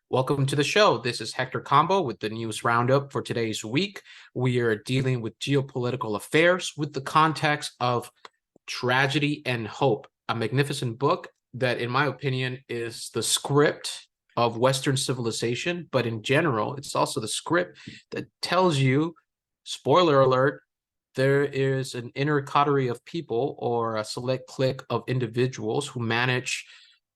Welcome to the show. This is Hector Combo with the News Roundup for today's week. We are dealing with geopolitical affairs with the context of Tragedy and Hope, a magnificent book that, in my opinion, is the script of Western civilization. But in general, it's also the script that tells you, spoiler alert, there is an inner coterie of people or a select clique of individuals who manage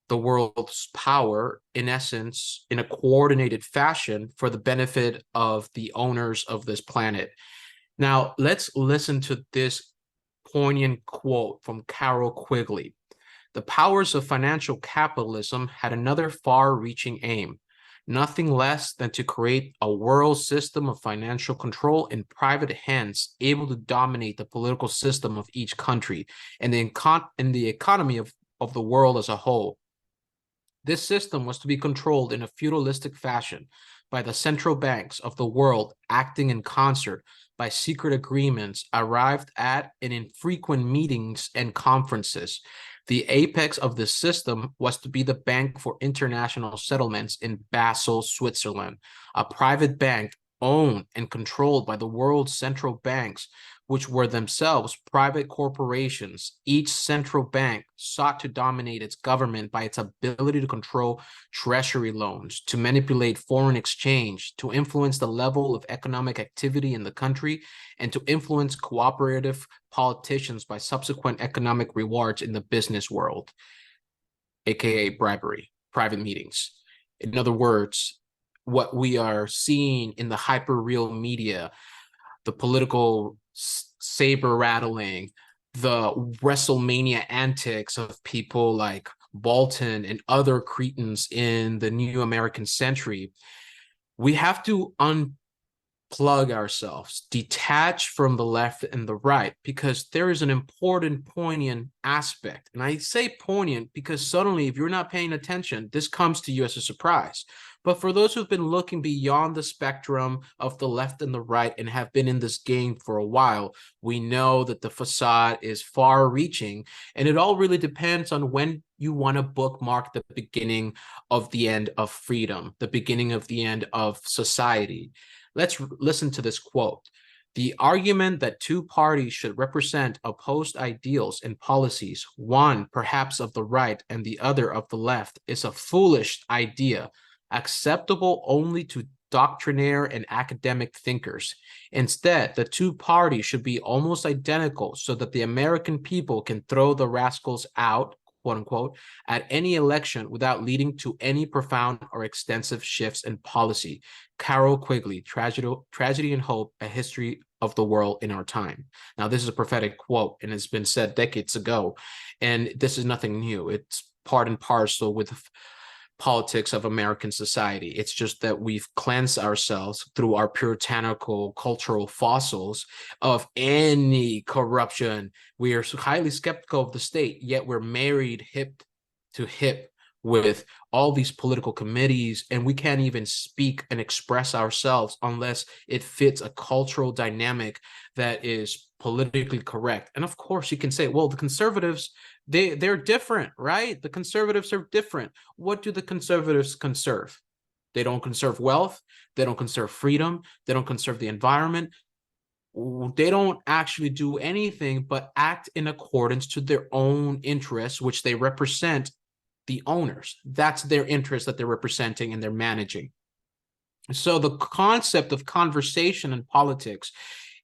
the world's power, in essence, in a coordinated fashion for the benefit of the owners of this planet. Now, let's listen to this poignant quote from Carol Quigley. The powers of financial capitalism had another far-reaching aim, nothing less than to create a world system of financial control in private hands, able to dominate the political system of each country and the economy of the world as a whole. This system was to be controlled in a feudalistic fashion by the central banks of the world acting in concert by secret agreements arrived at in infrequent meetings and conferences. The apex of this system was to be the Bank for International Settlements in Basel, Switzerland, a private bank owned and controlled by the world's central banks, which were themselves private corporations. Each central bank sought to dominate its government by its ability to control treasury loans, to manipulate foreign exchange, to influence the level of economic activity in the country, and to influence cooperative politicians by subsequent economic rewards in the business world, aka bribery, private meetings. In other words, what we are seeing in the hyper-real media, the political saber rattling, the WrestleMania antics of people like Bolton and other cretins in the new American century, we have to unplug ourselves, detach from the left and the right, because there is an important, poignant aspect. And I say poignant because suddenly, if you're not paying attention, this comes to you as a surprise. But for those who've been looking beyond the spectrum of the left and the right and have been in this game for a while, we know that the facade is far-reaching, and it all really depends on when you want to bookmark the beginning of the end of freedom, the beginning of the end of society. Let's listen to this quote. The argument that two parties should represent opposed ideals and policies, one perhaps of the right and the other of the left, is a foolish idea, acceptable only to doctrinaire and academic thinkers. Instead, the two parties should be almost identical so that the American people can throw the rascals out, quote unquote, at any election without leading to any profound or extensive shifts in policy. Carol Quigley, Tragedy and Hope, A History of the World in Our Time. Now, this is a prophetic quote, and it's been said decades ago, and this is nothing new. It's part and parcel with politics of American society. It's just that we've cleansed ourselves through our puritanical cultural fossils of any corruption. We are highly skeptical of the state, yet we're married hip to hip with all these political committees, and we can't even speak and express ourselves unless it fits a cultural dynamic that is politically correct. And of course, you can say, well, the conservatives, they're different, right? The conservatives are different. What do the conservatives conserve? They don't conserve wealth. They don't conserve freedom. They don't conserve the environment. They don't actually do anything but act in accordance to their own interests, which they represent the owners. That's their interest that they're representing and they're managing. So the concept of conversation in politics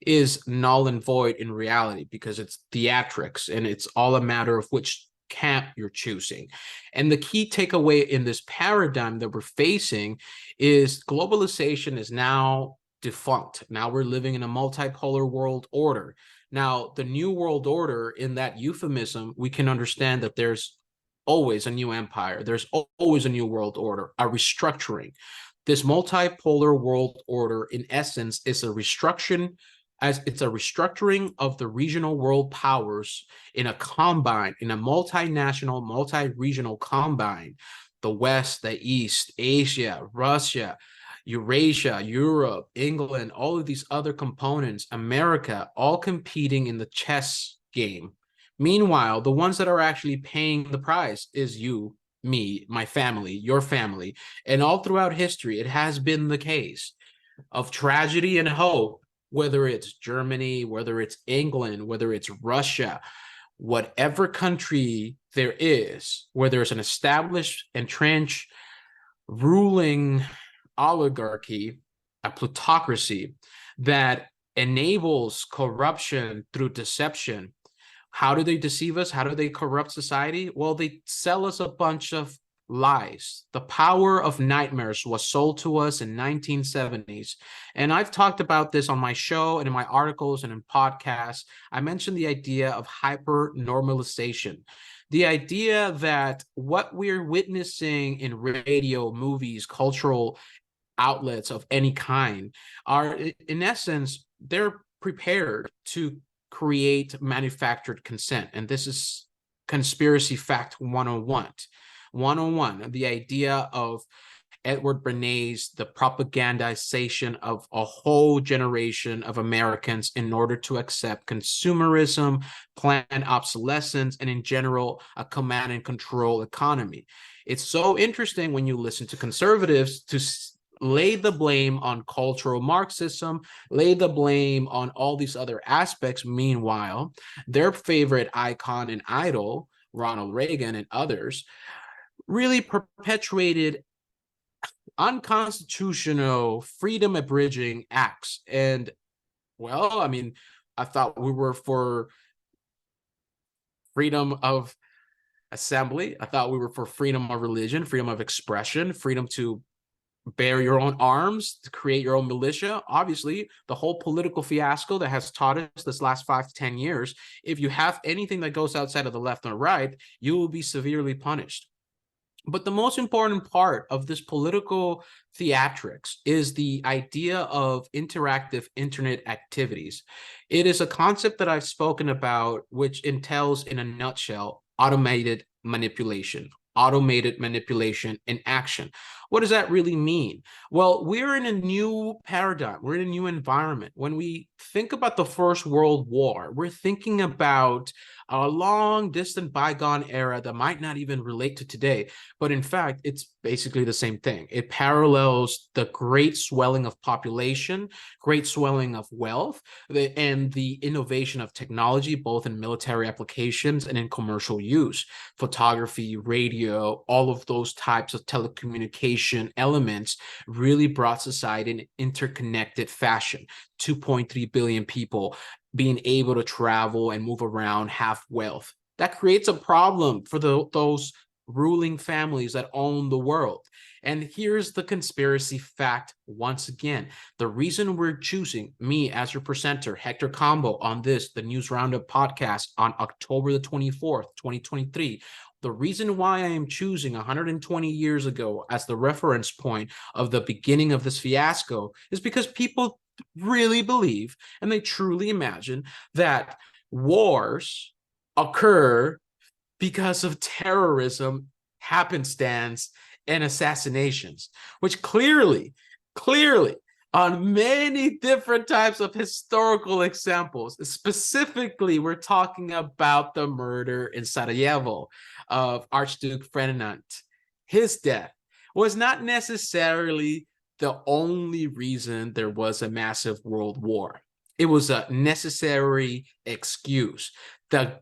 is null and void in reality because it's theatrics and it's all a matter of which camp you're choosing. And the key takeaway in this paradigm that we're facing is globalization is now defunct. Now we're living in a multipolar world order. Now, the new world order, in that euphemism, we can understand that there's always a new empire. There's always a new world order, a restructuring. This multipolar world order, in essence, is a restructuring, as it's a restructuring of the regional world powers in a combine, in a multinational, multi-regional combine. The West, the East, Asia, Russia, Eurasia, Europe, England, all of these other components, America, all competing in the chess game. Meanwhile, the ones that are actually paying the price is you, me, my family, your family, and all throughout history, it has been the case of tragedy and hope, whether it's Germany, whether it's England, whether it's Russia, whatever country there is, where there's an established, entrenched, ruling oligarchy, a plutocracy that enables corruption through deception. How do they deceive us? How do they corrupt society? Well, they sell us a bunch of lies. The power of nightmares was sold to us in 1970s. And I've talked about this on my show and in my articles and in podcasts. I mentioned the idea of hyper normalization. The idea that what we're witnessing in radio, movies, cultural outlets of any kind are, in essence, they're prepared to create manufactured consent. And this is conspiracy fact 101. 101, the idea of Edward Bernays, the propagandization of a whole generation of Americans in order to accept consumerism, planned obsolescence, and in general, a command and control economy. It's so interesting when you listen to conservatives to lay the blame on cultural Marxism, lay the blame on all these other aspects. Meanwhile, their favorite icon and idol, Ronald Reagan and others, really perpetuated unconstitutional freedom abridging acts. And, well, I mean, I thought we were for freedom of assembly. I thought we were for freedom of religion, freedom of expression, freedom to bear your own arms, to create your own militia. Obviously, the whole political fiasco that has taught us this last 5 to 10 years, if you have anything that goes outside of the left or right, you will be severely punished. But the most important part of this political theatrics is the idea of interactive internet activities. It is a concept that I've spoken about, which entails, in a nutshell, automated manipulation in action. What does that really mean? Well, we're in a new paradigm. We're in a new environment. When we think about the First World War, we're thinking about a long distant bygone era that might not even relate to today. But in fact, it's basically the same thing. It parallels the great swelling of population, great swelling of wealth, and the innovation of technology, both in military applications and in commercial use. Photography, radio, all of those types of telecommunication elements really brought society in interconnected fashion. 2.3 billion people being able to travel and move around, have wealth. That creates a problem for those ruling families that own the world. And here's the conspiracy fact once again. The reason we're choosing me as your presenter, Hector Combo, on this, the News Roundup podcast on October the 24th, 2023, the reason why I am choosing 120 years ago as the reference point of the beginning of this fiasco is because people really believe and they truly imagine that wars occur because of terrorism, happenstance, and assassinations, which clearly, on many different types of historical examples, specifically, we're talking about the murder in Sarajevo of Archduke Ferdinand. His death was not necessarily the only reason there was a massive world war. It was a necessary excuse. The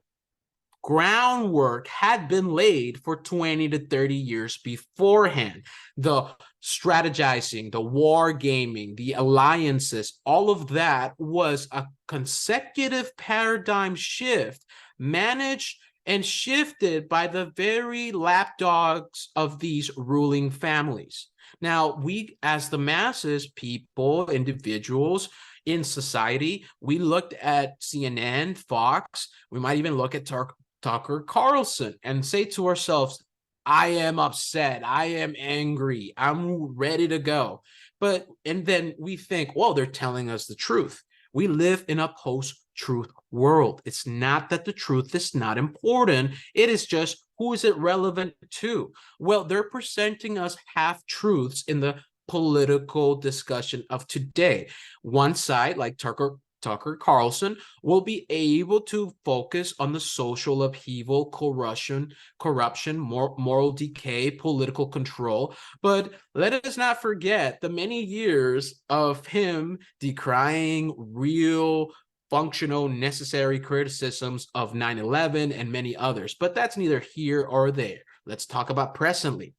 groundwork had been laid for 20 to 30 years beforehand. The strategizing, the war gaming, the alliances, all of that was a consecutive paradigm shift managed and shifted by the very lapdogs of these ruling families. Now, we, as the masses, people, individuals in society, we looked at CNN, Fox, we might even look at Tucker Carlson and say to ourselves, I am upset, I am angry, I'm ready to go. And then we think, well, they're telling us the truth. We live in a post-truth world. It's not that the truth is not important. It is just, who is it relevant to? Well, they're presenting us half-truths in the political discussion of today. One side, like Tucker Tucker Carlson will be able to focus on the social upheaval, corruption, moral decay, political control. But let us not forget the many years of him decrying real, functional, necessary criticisms of 9/11 and many others. But that's neither here or there. Let's talk about presently.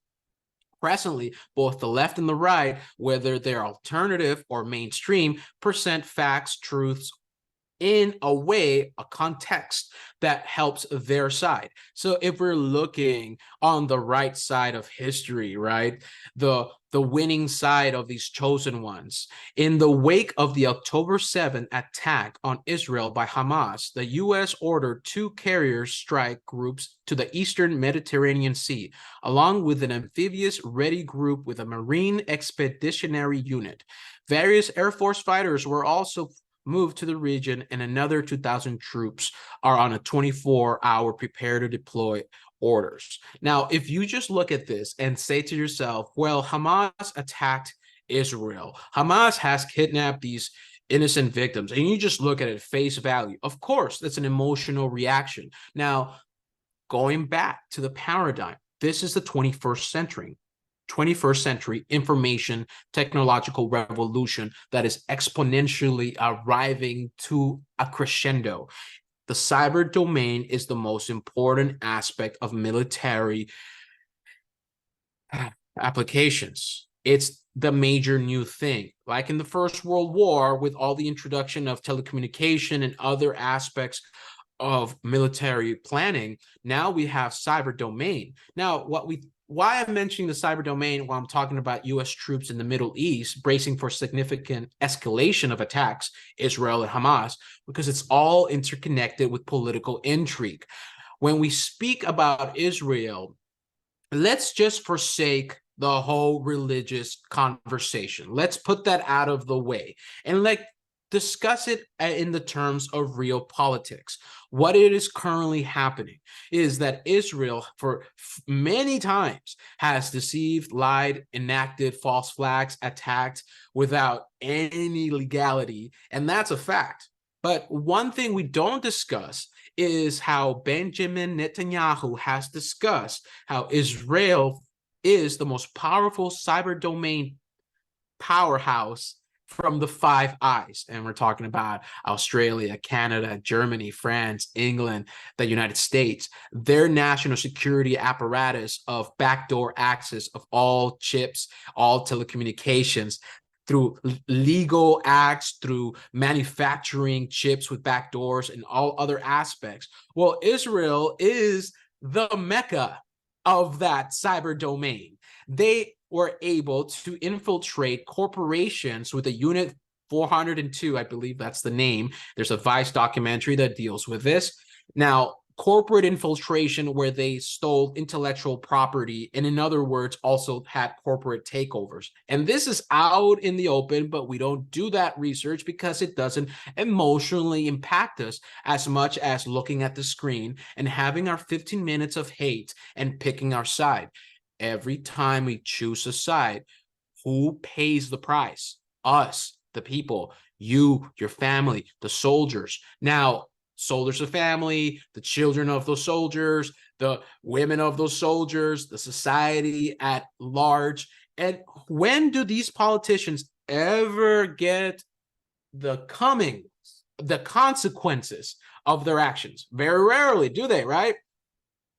Presently, both the left and the right, whether they're alternative or mainstream, present facts, truths, in a way, a context that helps their side. So if we're looking on the right side of history, right, the winning side of these chosen ones, in the wake of the October 7th attack on Israel by Hamas, the U.S. ordered 2 carrier strike groups to the Eastern Mediterranean Sea, along with an amphibious ready group with a Marine Expeditionary Unit. Various Air Force fighters were also moved to the region, and another 2,000 troops are on a 24-hour prepare to deploy orders. Now, if you just look at this and say to yourself, well, Hamas attacked Israel, Hamas has kidnapped these innocent victims, and you just look at it face value, of course, that's an emotional reaction. Now, going back to the paradigm, this is the 21st century. 21st century information technological revolution that is exponentially arriving to a crescendo. The cyber domain is the most important aspect of military applications. It's the major new thing. Like in the First World War, with all the introduction of telecommunication and other aspects of military planning, now we have cyber domain. Now, why I'm mentioning the cyber domain while I'm talking about U.S. troops in the Middle East bracing for significant escalation of attacks, Israel and Hamas, because it's all interconnected with political intrigue. When we speak about Israel, let's just forsake the whole religious conversation. Let's put that out of the way and discuss it in the terms of real politics. What it is currently happening is that Israel, for many times, has deceived, lied, enacted false flags, attacked without any legality, and that's a fact. But one thing we don't discuss is how Benjamin Netanyahu has discussed how Israel is the most powerful cyber domain powerhouse from the Five Eyes. And we're talking about Australia, Canada, Germany, France, England, the United States. Their national security apparatus of backdoor access of all chips, all telecommunications, through legal acts, through manufacturing chips with backdoors and all other aspects. Well, Israel is the mecca of that cyber domain. They were able to infiltrate corporations with a Unit 402, I believe that's the name. There's a Vice documentary that deals with this. Now, corporate infiltration where they stole intellectual property and, in other words, also had corporate takeovers. And this is out in the open, but we don't do that research because it doesn't emotionally impact us as much as looking at the screen and having our 15 minutes of hate and picking our side. Every time we choose a side, who pays the price? Us, the people, you, your family, the soldiers. Now, soldiers of family, the children of those soldiers, the women of those soldiers, the society at large. And when do these politicians ever get the consequences of their actions? Very rarely do they, right?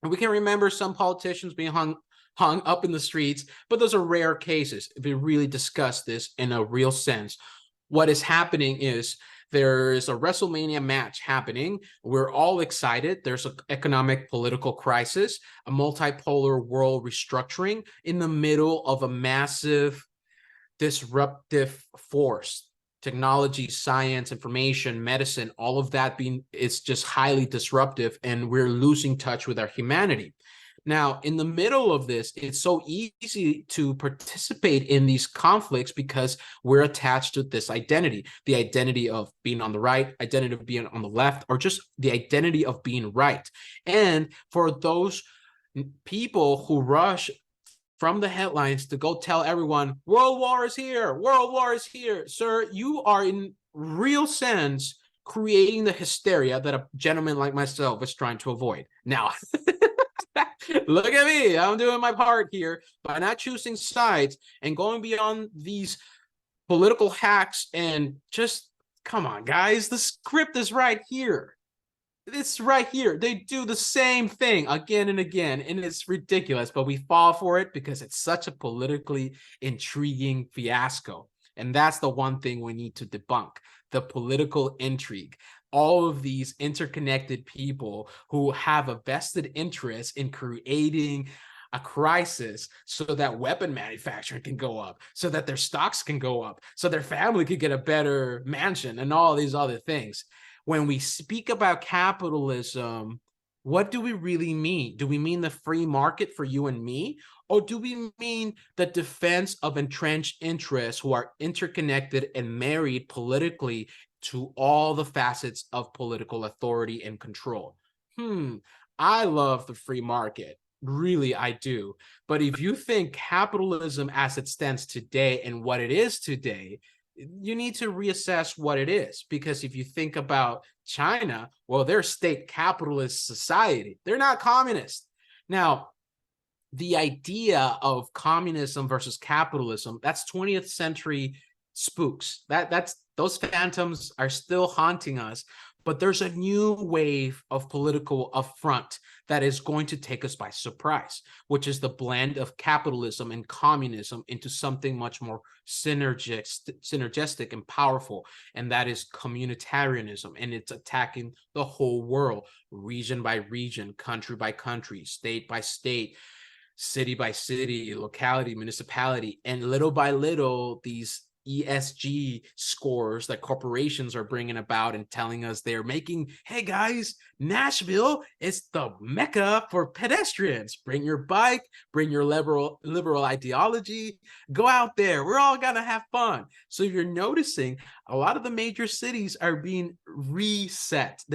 And we can remember some politicians being hung up in the streets, but those are rare cases. If we really discuss this in a real sense, what is happening is there's a WrestleMania match happening. We're all excited. There's an economic political crisis, a multipolar world restructuring in the middle of a massive disruptive force. Technology, science, information, medicine, all of that it's just highly disruptive, and we're losing touch with our humanity. Now, in the middle of this, it's so easy to participate in these conflicts because we're attached to this identity, the identity of being on the right, identity of being on the left, or just the identity of being right. And for those people who rush from the headlines to go tell everyone, World War is here, World War is here, sir, you are in real sense creating the hysteria that a gentleman like myself is trying to avoid. Now, look at me. I'm doing my part here by not choosing sides and going beyond these political hacks and just, come on, guys. The script is right here. It's right here. They do the same thing again and again, and it's ridiculous, but we fall for it because it's such a politically intriguing fiasco. And that's the one thing we need to debunk, the political intrigue. All of these interconnected people who have a vested interest in creating a crisis so that weapon manufacturing can go up, so that their stocks can go up, so their family could get a better mansion and all these other things. When we speak about capitalism, what do we really mean? Do we mean the free market for you and me? Or do we mean the defense of entrenched interests who are interconnected and married politically to all the facets of political authority and control? I love the free market. Really, I do. But if you think capitalism as it stands today and what it is today, you need to reassess what it is. Because if you think about China, well, they're a state capitalist society. They're not communist. Now, the idea of communism versus capitalism, that's 20th century spooks. That's those phantoms are still haunting us. But there's a new wave of political affront that is going to take us by surprise, which is the blend of capitalism and communism into something much more synergistic and powerful. And that is communitarianism. And it's attacking the whole world, region by region, country by country, state by state, city by city, locality, municipality. And little by little, these ESG scores that corporations are bringing about and telling us they're making, hey guys, Nashville is the mecca for pedestrians. Bring your bike, bring your liberal ideology, go out there. We're all gonna have fun. So you're noticing a lot of the major cities are being reset.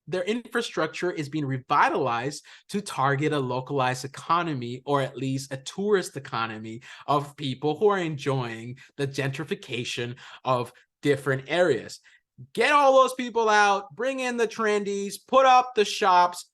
Their infrastructure is being revitalized to target a localized economy, or at least a tourist economy of people who are enjoying the gentrification of different areas. Get all those people out, bring in the trendies, put up the shops.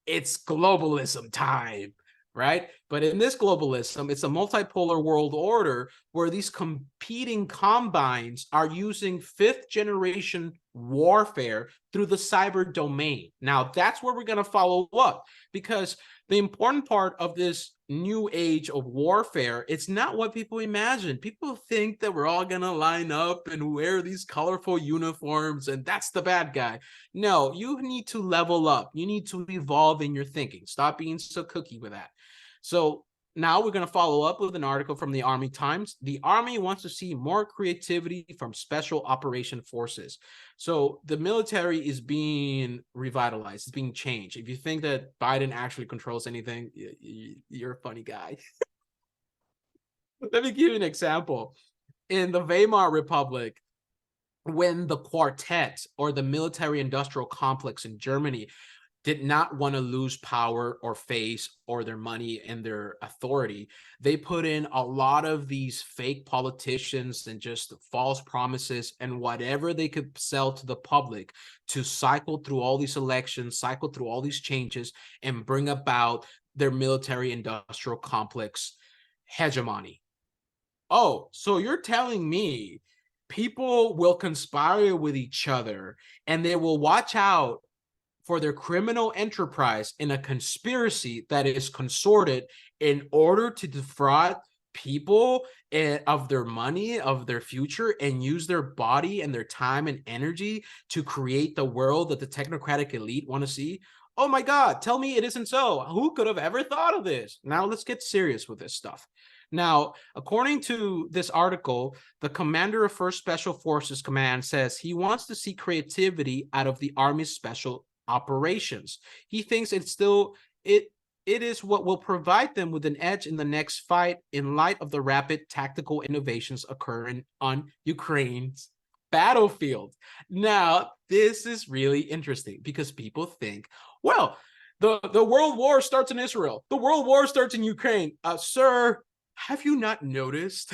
It's globalism time, right? But in this globalism, it's a multipolar world order where these competing combines are using fifth generation warfare through the cyber domain. Now, that's where we're going to follow up, because the important part of this new age of warfare, it's not what people imagine. People think that we're all going to line up and wear these colorful uniforms and that's the bad guy. No, you need to level up. You need to evolve in your thinking. Stop being so cookie with that. So now we're going to follow up with an article from the Army Times. The Army wants to see more creativity from special operation forces. So the military is being revitalized, it's being changed. If you think that Biden actually controls anything, you're a funny guy. Let me give you an example. In the Weimar Republic, when the quartet or the military industrial complex in Germany did not want to lose power or face or their money and their authority, they put in a lot of these fake politicians and just false promises and whatever they could sell to the public to cycle through all these elections, cycle through all these changes, and bring about their military industrial complex hegemony. Oh, so you're telling me people will conspire with each other and they will watch out for their criminal enterprise in a conspiracy that is consorted in order to defraud people of their money, of their future, and use their body and their time and energy to create the world that the technocratic elite want to see? Oh my God, tell me it isn't so. Who could have ever thought of this? Now let's get serious with this stuff. Now, according to this article, the commander of 1st Special Forces Command says he wants to see creativity out of the Army's special operations. He thinks it is what will provide them with an edge in the next fight in light of the rapid tactical innovations occurring on Ukraine's battlefield. Now, this is really interesting because people think, well, the world war starts in Israel. The world war starts in Ukraine. Sir, have you not noticed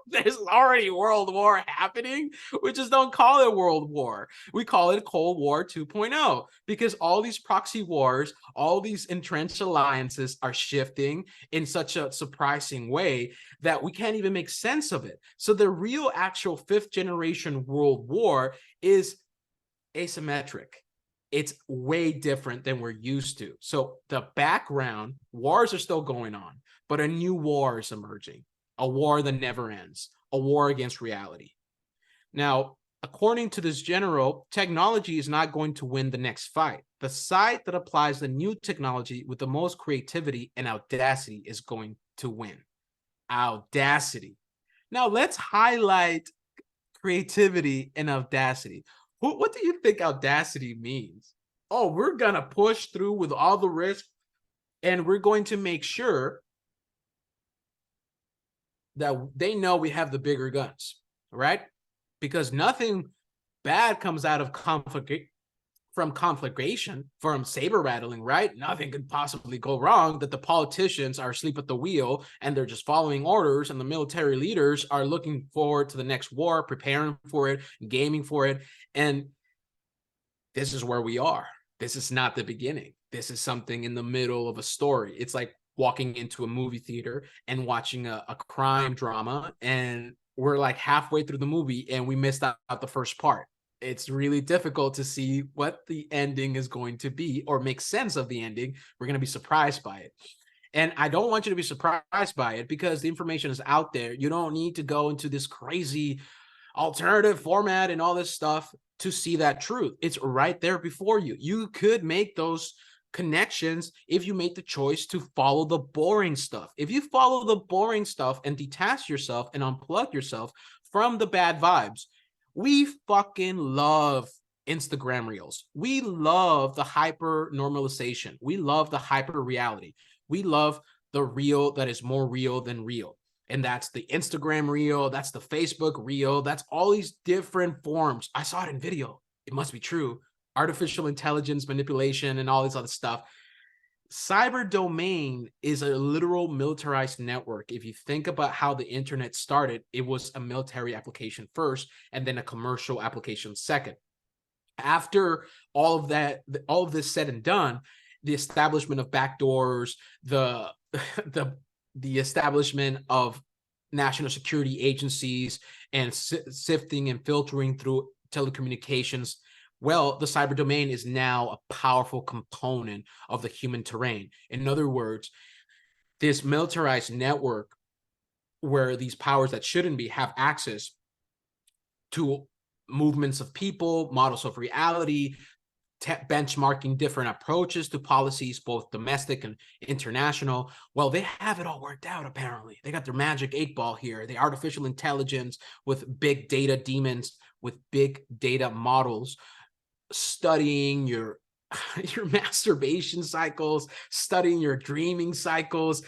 There's already World War happening. We just don't call it World War. We call it Cold War 2.0 because all these proxy wars, all these entrenched alliances are shifting in such a surprising way that we can't even make sense of it. So the real actual fifth generation World War is asymmetric. It's way different than we're used to. So the background, wars are still going on, but a new war is emerging, a war that never ends, a war against reality. Now, according to this general, technology is not going to win the next fight. The side that applies the new technology with the most creativity and audacity is going to win. Audacity. Now, let's highlight creativity and audacity. What do you think audacity means? Oh, we're going to push through with all the risk, and we're going to make sure that they know we have the bigger guns, right? Because nothing bad comes out of conflagration, from saber rattling, right? Nothing could possibly go wrong, that the politicians are asleep at the wheel and they're just following orders, and the military leaders are looking forward to the next war, preparing for it, gaming for it. And this is where we are. This is not the beginning. This is something in the middle of a story. It's like walking into a movie theater and watching a crime drama, and we're like halfway through the movie and we missed out the first part. It's really difficult to see what the ending is going to be or make sense of the ending. We're going to be surprised by it. And I don't want you to be surprised by it because the information is out there. You don't need to go into this crazy alternative format and all this stuff to see that truth. It's right there before you. You could make those connections if you make the choice to follow the boring stuff. If you follow the boring stuff and detach yourself and unplug yourself from the bad vibes, we fucking love Instagram reels. We love the hyper normalization. We love the hyper reality. We love the real that is more real than real. And that's the Instagram reel. That's the Facebook reel. That's all these different forms. I saw it in video. It must be true. Artificial intelligence manipulation and all this other stuff. Cyber domain is a literal militarized network. If you think about how the internet started, it was a military application first and then a commercial application second. After all of that, all of this said and done, the establishment of backdoors, the establishment of national security agencies and sifting and filtering through telecommunications, well, the cyber domain is now a powerful component of the human terrain. In other words, this militarized network where these powers that shouldn't be have access to movements of people, models of reality, benchmarking different approaches to policies, both domestic and international. Well, they have it all worked out, apparently. They got their magic 8-ball here, the artificial intelligence with big data demons, with big data models, studying your masturbation cycles, studying your dreaming cycles,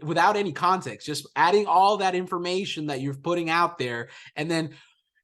without any context, just adding all that information that you're putting out there. And then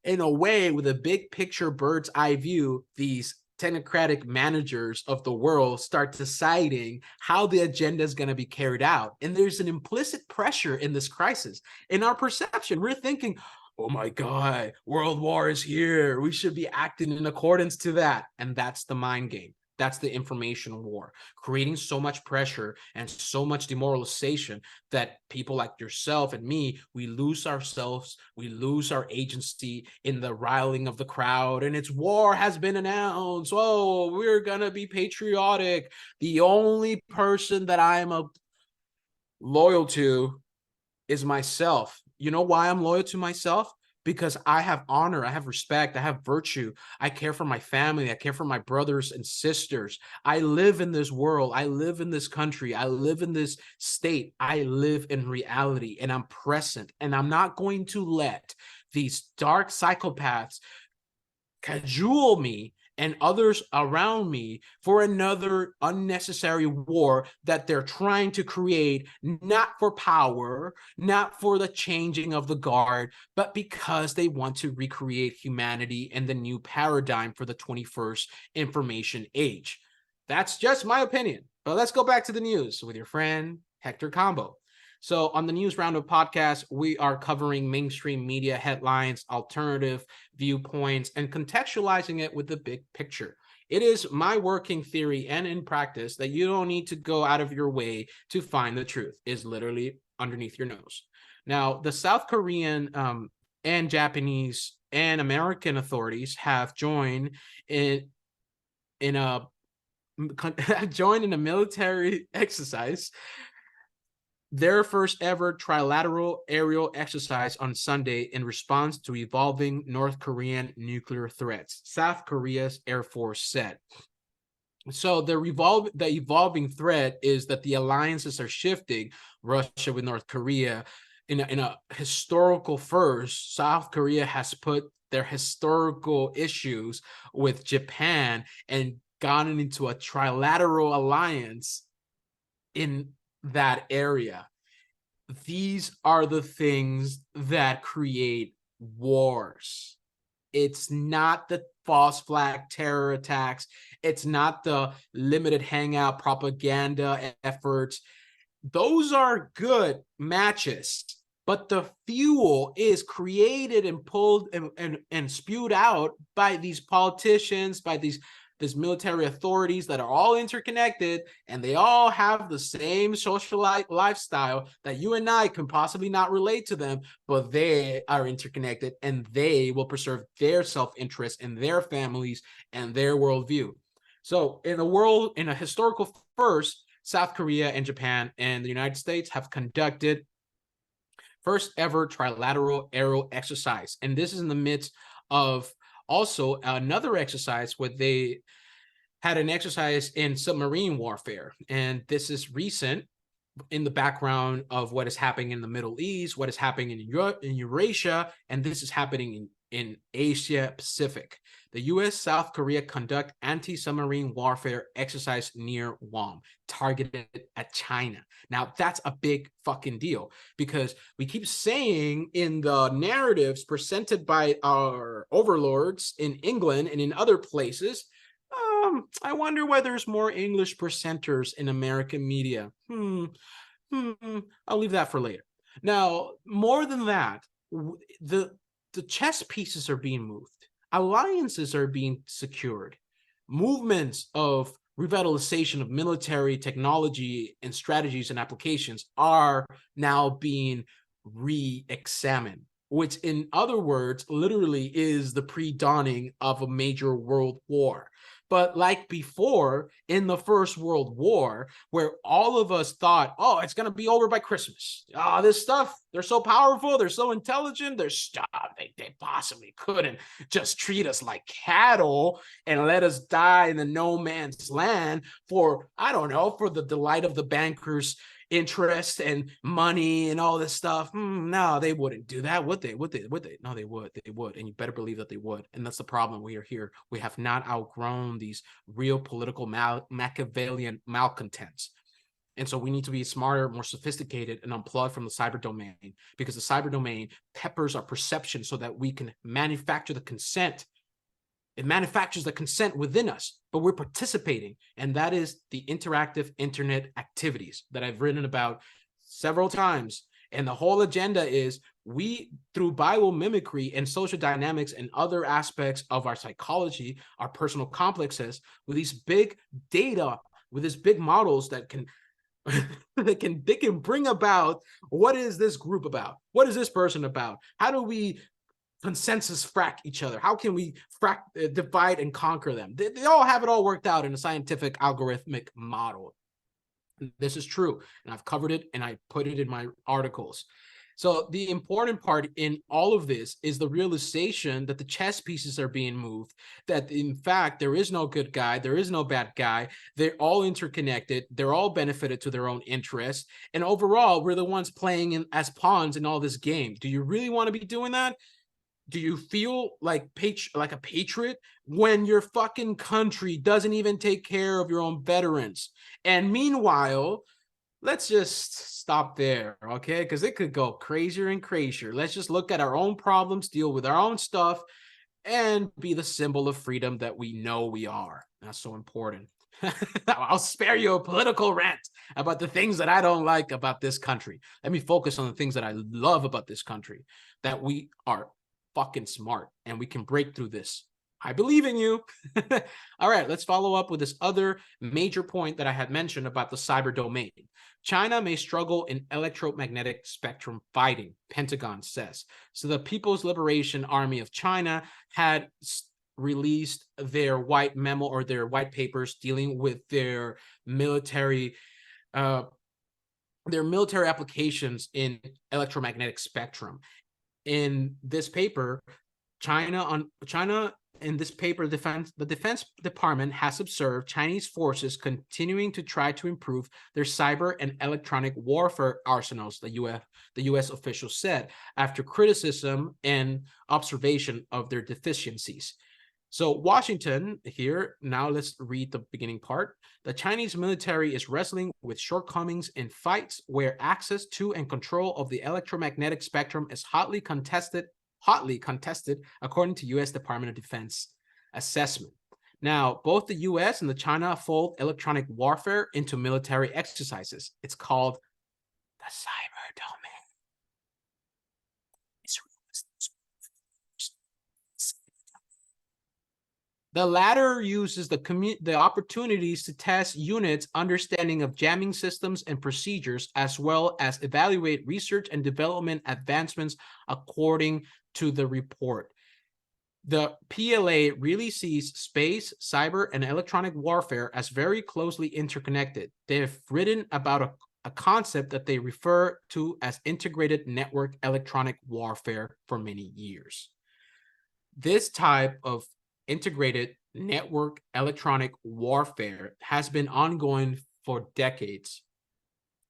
in a way, with a big picture bird's eye view, these technocratic managers of the world start deciding how the agenda is going to be carried out. And there's an implicit pressure in this crisis. In our perception, we're thinking, oh my God, world war is here. We should be acting in accordance to that. And that's the mind game. That's the information war, creating so much pressure and so much demoralization that people like yourself and me, we lose ourselves, we lose our agency in the riling of the crowd. And it's war has been announced. Oh, we're going to be patriotic. The only person that I am loyal to is myself. You know why I'm loyal to myself? Because I have honor, I have respect, I have virtue. I care for my family. I care for my brothers and sisters. I live in this world. I live in this country. I live in this state. I live in reality, and I'm present. And I'm not going to let these dark psychopaths cajole me and others around me for another unnecessary war that they're trying to create, not for power, not for the changing of the guard, but because they want to recreate humanity and the new paradigm for the 21st information age. That's just my opinion. But let's go back to the news with your friend, Hector Combo. So on the News Roundup podcast, we are covering mainstream media headlines, alternative viewpoints, and contextualizing it with the big picture. It is my working theory and in practice that you don't need to go out of your way to find the truth. It's literally underneath your nose. Now, the South Korean and Japanese and American authorities have joined in a joined in a military exercise, their first ever trilateral aerial exercise on Sunday in response to evolving North Korean nuclear threats, South Korea's Air Force said. So the evolving threat is that the alliances are shifting. Russia with North Korea, in a historical first, South Korea has put their historical issues with Japan and gone into a trilateral alliance in that area. These are the things that create wars. It's not the false flag terror attacks. It's not the limited hangout propaganda efforts. Those are good matches, but the fuel is created and pulled and spewed out by these politicians, by these military authorities that are all interconnected, and they all have the same social lifestyle that you and I can possibly not relate to them, but they are interconnected and they will preserve their self-interest and their families and their worldview. So in a historical first, South Korea and Japan and the United States have conducted first ever trilateral aerial exercise. And this is in the midst of also another exercise where they had an exercise in submarine warfare. And this is recent in the background of what is happening in the Middle East, what is happening in Eurasia, and this is happening in Asia Pacific. The U.S. South Korea conduct anti-submarine warfare exercise near Guam, targeted at China. Now, that's a big fucking deal because we keep saying in the narratives presented by our overlords in England and in other places, I wonder why there's more English presenters in American media. I'll leave that for later. Now, more than that, the chess pieces are being moved. Alliances are being secured. Movements of revitalization of military technology and strategies and applications are now being re-examined, which in other words, literally is the pre-dawning of a major world war. But like before in the First World War, where all of us thought, oh, it's going to be over by Christmas. This stuff, they're so powerful, they're so intelligent, they're stuff. They possibly couldn't just treat us like cattle and let us die in the no man's land for, I don't know, for the delight of the bankers' interest and money and all this stuff. No, they wouldn't do that, would they? Would they? No, they would. They would. And you better believe that they would. And that's the problem. We are here. We have not outgrown these real political Machiavellian malcontents. And so we need to be smarter, more sophisticated, and unplug from the cyber domain, because the cyber domain peppers our perception so that we can manufacture the consent. It manufactures the consent within us, but we're participating. And that is the interactive internet activities that I've written about several times. And the whole agenda is we, through biomimicry and social dynamics and other aspects of our psychology, our personal complexes, with these big data, with these big models that can they can bring about, what is this group about? What is this person about? How do we consensus frack each other? How can we divide and conquer them? They all have it all worked out in a scientific algorithmic model. This is true, and I've covered it and I put it in my articles. So the important part in all of this is the realization that the chess pieces are being moved, that in fact, there is no good guy, there is no bad guy. They're all interconnected. They're all benefited to their own interests. And overall, we're the ones playing as pawns in all this game. Do you really want to be doing that? Do you feel like a patriot when your fucking country doesn't even take care of your own veterans? And meanwhile, let's just stop there, okay? Because it could go crazier and crazier. Let's just look at our own problems, deal with our own stuff, and be the symbol of freedom that we know we are. That's so important. I'll spare you a political rant about the things that I don't like about this country. Let me focus on the things that I love about this country, that we are fucking smart and we can break through this. I believe in you. All right, let's follow up with this other major point that I had mentioned about the cyber domain. China may struggle in electromagnetic spectrum fighting, Pentagon says. So the People's Liberation Army of China had released their white memo or their white papers dealing with their military applications in electromagnetic spectrum. In this paper, China in this paper, the Defense Department has observed Chinese forces continuing to try to improve their cyber and electronic warfare arsenals, the U.S. official said, after criticism and observation of their deficiencies. So Washington here, now let's read the beginning part. The Chinese military is wrestling with shortcomings in fights where access to and control of the electromagnetic spectrum is hotly contested, according to U.S. Department of Defense assessment. Now, both the U.S. and the China fold electronic warfare into military exercises. It's called the cyber domain. The latter uses the opportunities to test units' understanding of jamming systems and procedures, as well as evaluate research and development advancements according to the report. The PLA really sees space, cyber, and electronic warfare as very closely interconnected. They've written about a concept that they refer to as integrated network electronic warfare for many years. This type of integrated network electronic warfare has been ongoing for decades.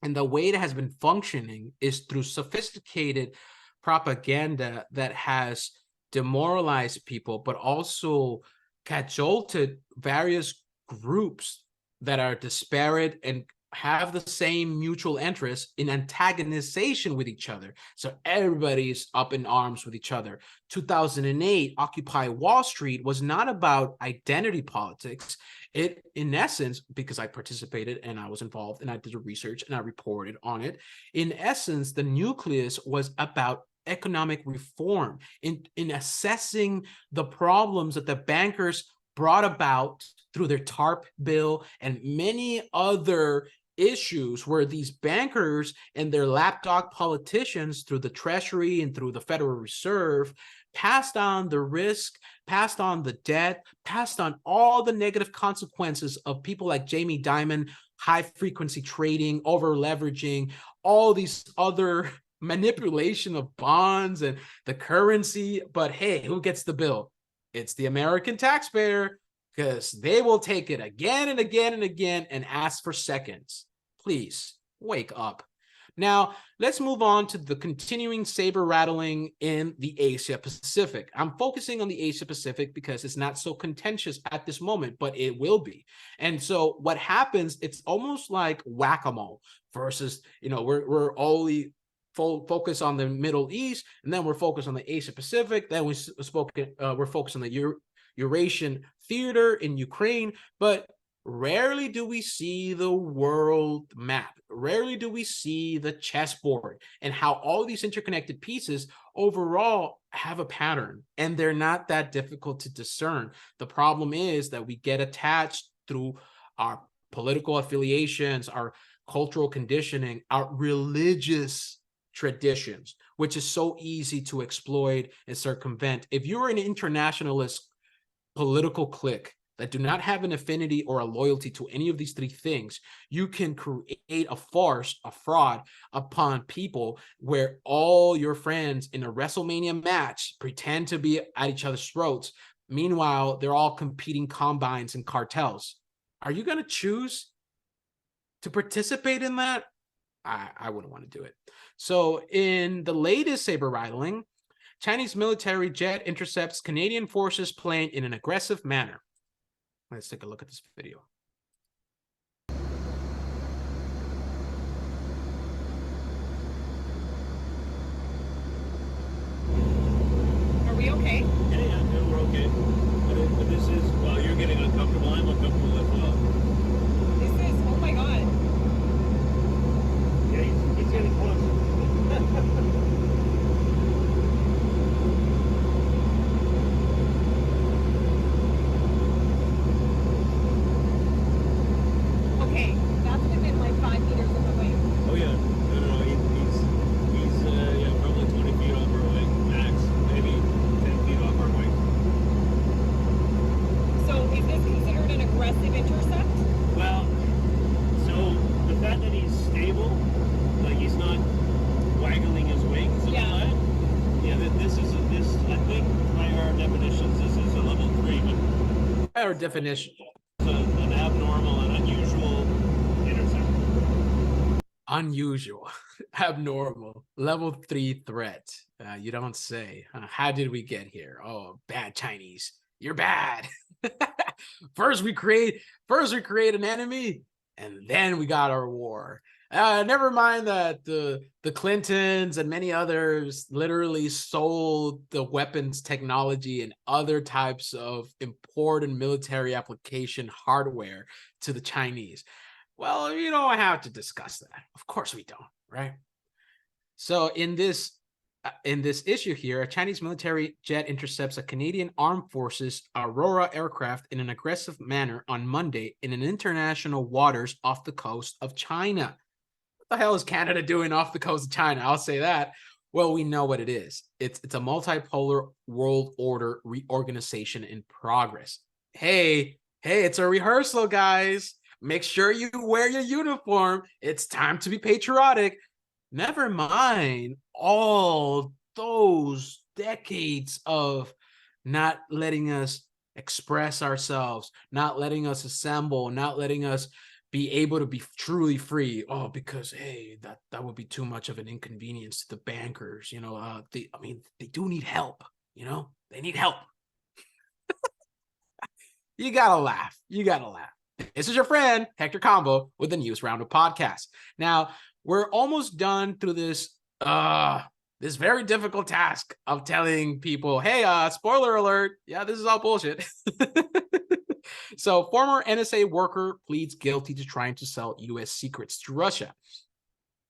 And the way it has been functioning is through sophisticated propaganda that has demoralized people, but also cajoled various groups that are disparate and have the same mutual interest in antagonization with each other. So everybody's up in arms with each other. 2008, Occupy Wall Street was not about identity politics. It, in essence, because I participated and I was involved and I did the research and I reported on it, in essence, the nucleus was about economic reform, in assessing the problems that the bankers brought about through their TARP bill and many other issues where these bankers and their lapdog politicians through the Treasury and through the Federal Reserve passed on the risk, passed on the debt, passed on all the negative consequences of people like Jamie Dimon, high frequency trading, over leveraging, all these other manipulation of bonds and the currency. But hey, who gets the bill? It's the American taxpayer, because they will take it again and again and again and ask for seconds. Please wake up. Now, let's move on to the continuing saber rattling in the Asia Pacific. I'm focusing on the Asia Pacific because it's not so contentious at this moment, but it will be. And so what happens, it's almost like whack-a-mole versus, we're only focus on the Middle East, and then we're focused on the Asia Pacific. Then we're focused on the Eurasian theater in Ukraine, but rarely do we see the world map. Rarely do we see the chessboard and how all these interconnected pieces overall have a pattern, and they're not that difficult to discern. The problem is that we get attached through our political affiliations, our cultural conditioning, our religious traditions, which is so easy to exploit and circumvent. If you're an internationalist political clique that do not have an affinity or a loyalty to any of these three things, you can create a farce, a fraud upon people where all your friends in a WrestleMania match pretend to be at each other's throats. Meanwhile, they're all competing combines and cartels. Are you going to choose to participate in that? I wouldn't want to do it. So in the latest saber rattling, Chinese military jet intercepts Canadian forces plane in an aggressive manner. Let's take a look at this video. Are we okay? Yeah, we're okay. But this is, while you're getting uncomfortable, I'm uncomfortable as well. better definition. An abnormal and unusual intercept. Unusual, abnormal, level 3 threat. You don't say. How did we get here? Oh, bad Chinese. You're bad. First we create an enemy, and then we got our war. Never mind that the Clintons and many others literally sold the weapons technology and other types of important military application hardware to the Chinese. Well, you don't have to discuss that. Of course we don't, right? So in this issue here, a Chinese military jet intercepts a Canadian Armed Forces Aurora aircraft in an aggressive manner on Monday in an international waters off the coast of China. What the hell is Canada doing off the coast of China? I'll say that. Well, we know what it is. It's a multipolar world order reorganization in progress. Hey, it's a rehearsal, guys. Make sure you wear your uniform. It's time to be patriotic. Never mind all those decades of not letting us express ourselves, not letting us assemble, not letting us be able to be truly free. Oh, because hey, that would be too much of an inconvenience to the bankers. They do need help. They need help. You gotta laugh. This is your friend, Hector Combo, with the News Roundup podcast. Now, we're almost done through this very difficult task of telling people, hey, spoiler alert, yeah, this is all bullshit. So, former NSA worker pleads guilty to trying to sell U.S. secrets to Russia.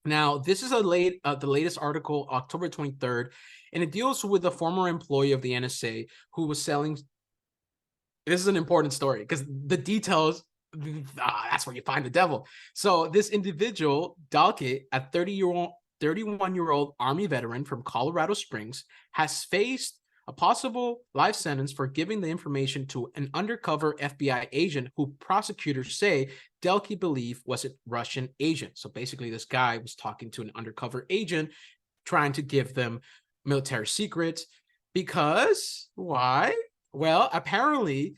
Now, this is the latest article, October 23rd, and it deals with a former employee of the NSA who was selling. This is an important story because the details, that's where you find the devil. So this individual, Dalke, a 31-year-old Army veteran from Colorado Springs, has faced a possible life sentence for giving the information to an undercover FBI agent who prosecutors say Dalke believed was a Russian agent. So basically, this guy was talking to an undercover agent, trying to give them military secrets. Because why? Well, apparently,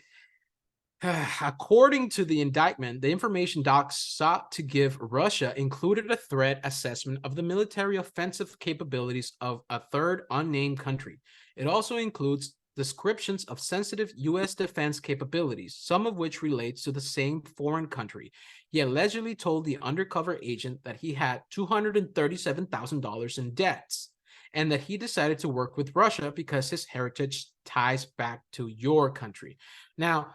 according to the indictment, the information docs sought to give Russia included a threat assessment of the military offensive capabilities of a third unnamed country. It also includes descriptions of sensitive U.S. defense capabilities, some of which relates to the same foreign country. He allegedly told the undercover agent that he had $237,000 in debts, and that he decided to work with Russia because his heritage ties back to your country. Now,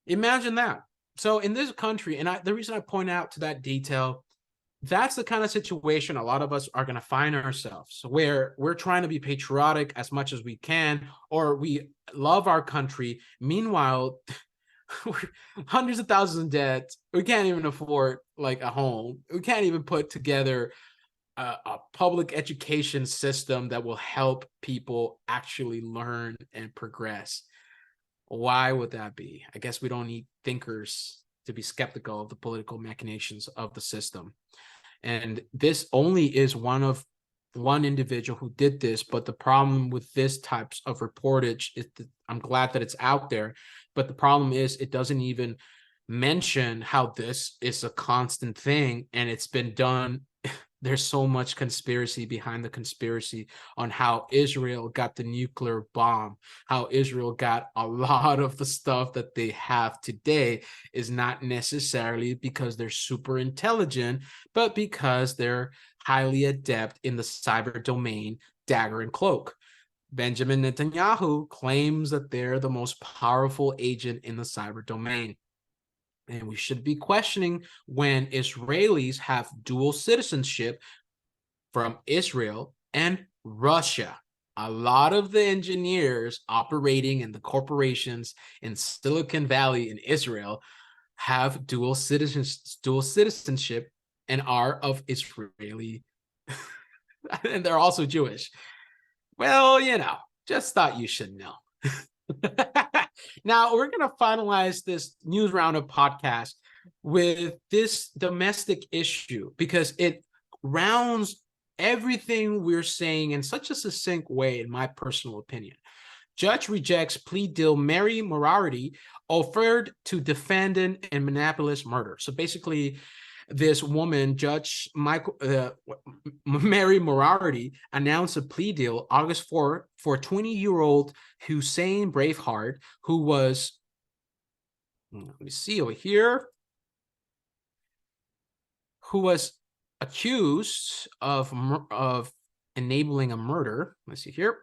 imagine that. So in this country, and the reason I point out to that detail, that's the kind of situation a lot of us are going to find ourselves, where we're trying to be patriotic as much as we can, or we love our country. Meanwhile, we're hundreds of thousands in debt. We can't even afford like a home. We can't even put together a public education system that will help people actually learn and progress. Why would that be? I guess we don't need thinkers to be skeptical of the political machinations of the system. And this only is one individual who did this, but the problem with this types of reportage is that I'm glad that it's out there, but the problem is it doesn't even mention how this is a constant thing, and it's been done. There's so much conspiracy behind the conspiracy on how Israel got the nuclear bomb, how Israel got a lot of the stuff that they have today is not necessarily because they're super intelligent, but because they're highly adept in the cyber domain, dagger and cloak. Benjamin Netanyahu claims that they're the most powerful agent in the cyber domain. And we should be questioning when Israelis have dual citizenship from Israel and Russia. A lot of the engineers operating in the corporations in Silicon Valley in Israel have dual citizenship and are of Israeli, and they're also Jewish. Well, just thought you should know. Now, we're going to finalize this News Roundup podcast with this domestic issue because it rounds everything we're saying in such a succinct way, in my personal opinion. Judge rejects plea deal. Mary Moriarty offered to defendant in Minneapolis murder. So basically, this woman, Judge Mary Moriarty, announced a plea deal August 4 for 20-year-old Hussein Braveheart, who was, let me see over here, who was accused of enabling a murder. Let's see here.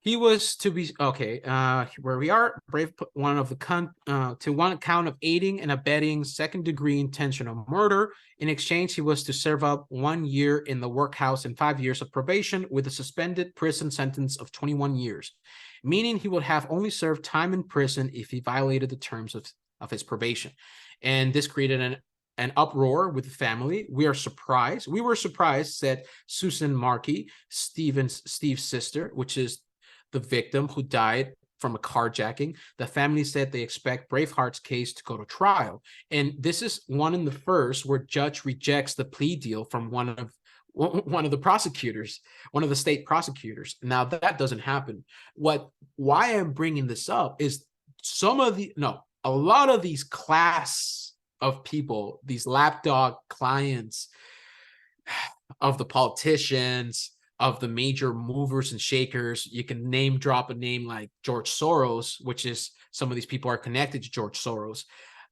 He was to be where we are. Brave one of the to one count of aiding and abetting second-degree intentional murder. In exchange, he was to serve up 1 year in the workhouse and 5 years of probation with a suspended prison sentence of 21 years, meaning he would have only served time in prison if he violated the terms of his probation. And this created an uproar with the family. We were surprised, said Susan Markey, Steve's sister, which is the victim who died from a carjacking. The family said they expect Braveheart's case to go to trial. And this is one in the first where judge rejects the plea deal from one of the prosecutors, one of the state prosecutors. Now that doesn't happen. Why I'm bringing this up is a lot of these class of people, these lapdog clients of the politicians, of the major movers and shakers. You can name drop a name like George Soros, which is some of these people are connected to George Soros.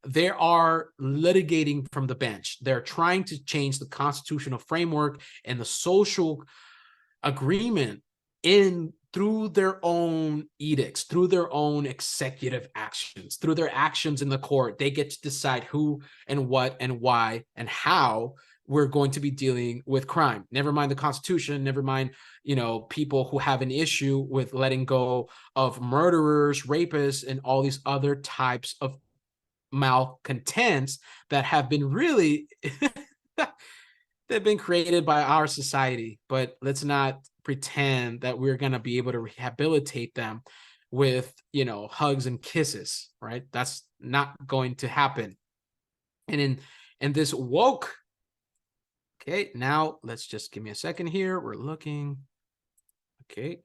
They are litigating from the bench. They're trying to change the constitutional framework and the social agreement through their own edicts, through their own executive actions, through their actions in the court. They get to decide who and what and why and how we're going to be dealing with crime. Never mind the Constitution, never mind, people who have an issue with letting go of murderers, rapists, and all these other types of malcontents that have been really, they've been created by our society. But let's not pretend that we're going to be able to rehabilitate them with, hugs and kisses, right? That's not going to happen. And in this woke, okay, now let's just give me a second here. We're looking. Okay.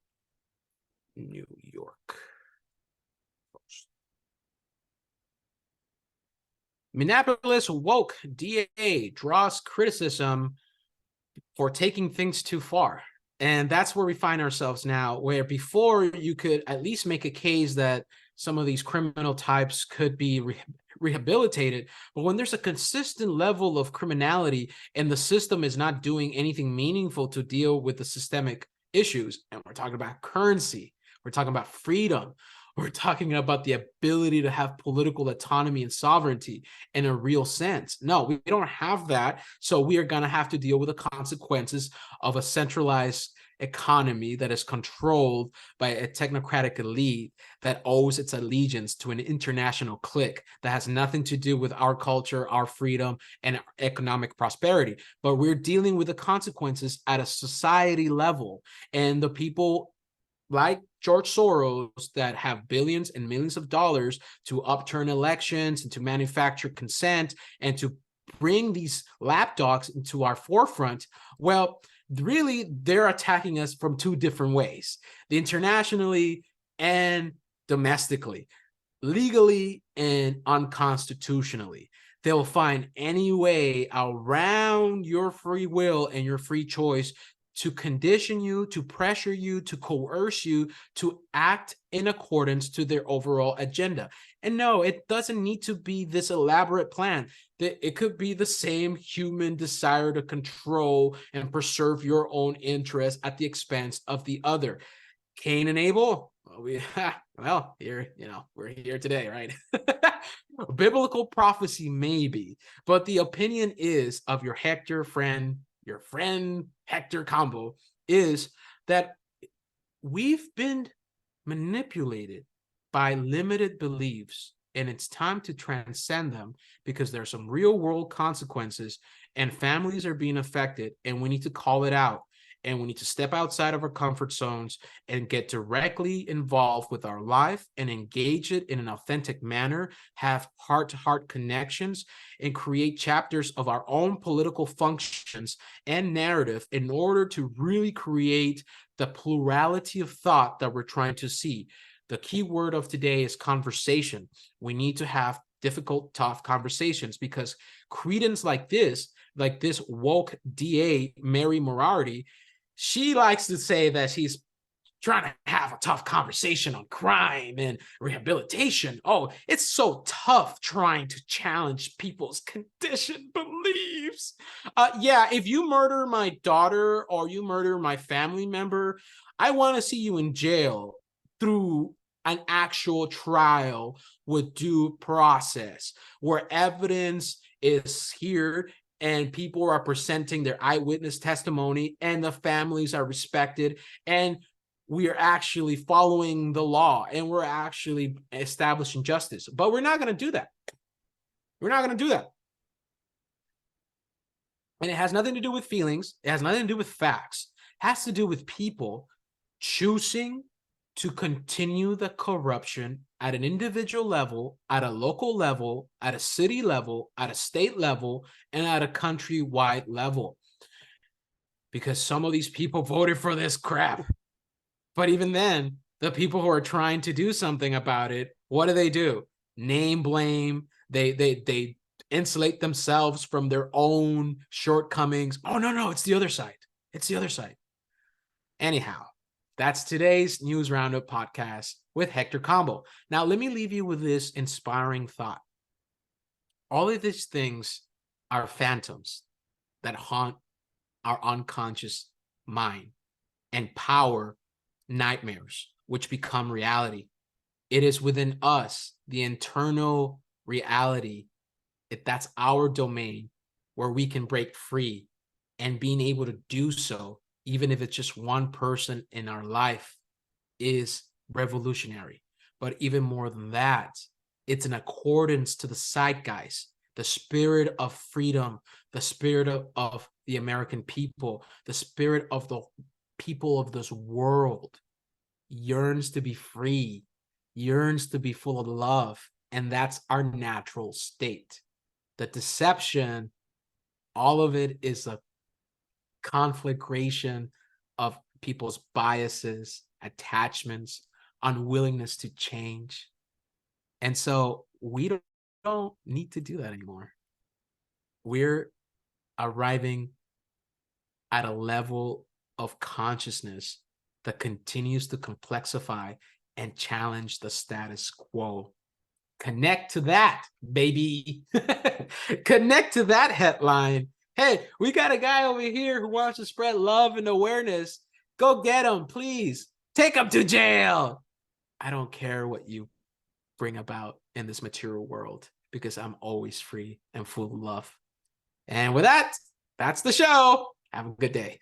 New York. Minneapolis woke DA draws criticism for taking things too far. And that's where we find ourselves now, where before you could at least make a case that some of these criminal types could be rehabilitated. But when there's a consistent level of criminality and the system is not doing anything meaningful to deal with the systemic issues, and we're talking about currency, we're talking about freedom, we're talking about the ability to have political autonomy and sovereignty in a real sense. No, we don't have that. So we are going to have to deal with the consequences of a centralized economy that is controlled by a technocratic elite that owes its allegiance to an international clique that has nothing to do with our culture, our freedom, and our economic prosperity. But we're dealing with the consequences at a society level. And the people like George Soros that have billions and millions of dollars to upturn elections and to manufacture consent and to bring these lapdogs into our forefront, well, really, they're attacking us from two different ways, internationally and domestically, legally and unconstitutionally. They'll find any way around your free will and your free choice to condition you, to pressure you, to coerce you to act in accordance to their overall agenda. And no, it doesn't need to be this elaborate plan. It could be the same human desire to control and preserve your own interests at the expense of the other. Cain and Abel, well, here, we're here today, right? Biblical prophecy, maybe, but the opinion is of your friend Hector Combo, is that we've been manipulated by limited beliefs, and it's time to transcend them because there are some real world consequences and families are being affected, and we need to call it out. and we need to step outside of our comfort zones and get directly involved with our life and engage it in an authentic manner, have heart-to-heart connections, and create chapters of our own political functions and narrative in order to really create the plurality of thought that we're trying to see. The key word of today is conversation. We need to have difficult, tough conversations, because credence like this woke DA, Mary Moriarty, she likes to say that she's trying to have a tough conversation on crime and rehabilitation. Oh, it's so tough trying to challenge people's conditioned beliefs. Yeah, if you murder my daughter or you murder my family member, I want to see you in jail through an actual trial with due process, where evidence is here and people are presenting their eyewitness testimony and the families are respected, and we are actually following the law and we're actually establishing justice. But we're not going to do that. We're not going to do that. And it has nothing to do with feelings. It has nothing to do with facts. It has to do with people choosing to continue the corruption at an individual level, at a local level, at a city level, at a state level, and at a countrywide level. Because some of these people voted for this crap. But even then, the people who are trying to do something about it, what do? Name blame. They insulate themselves from their own shortcomings. Oh, no, it's the other side. It's the other side. Anyhow, that's today's News Roundup podcast with Hector Combo. Now, let me leave you with this inspiring thought. All of these things are phantoms that haunt our unconscious mind and power nightmares, which become reality. It is within us, the internal reality, if that's our domain, where we can break free, and being able to do so, even if it's just one person in our life, is revolutionary. But even more than that, it's in accordance to the zeitgeist, the spirit of freedom, the spirit of the American people, the spirit of the people of this world yearns to be free, yearns to be full of love, and that's our natural state. The deception, all of it is a conflagration of people's biases, attachments, unwillingness to change. And so we don't need to do that anymore. We're arriving at a level of consciousness that continues to complexify and challenge the status quo. Connect to that, baby. Connect to that headline. Hey, we got a guy over here who wants to spread love and awareness. Go get him, please. Take him to jail. I don't care what you bring about in this material world, because I'm always free and full of love. And with that, that's the show. Have a good day.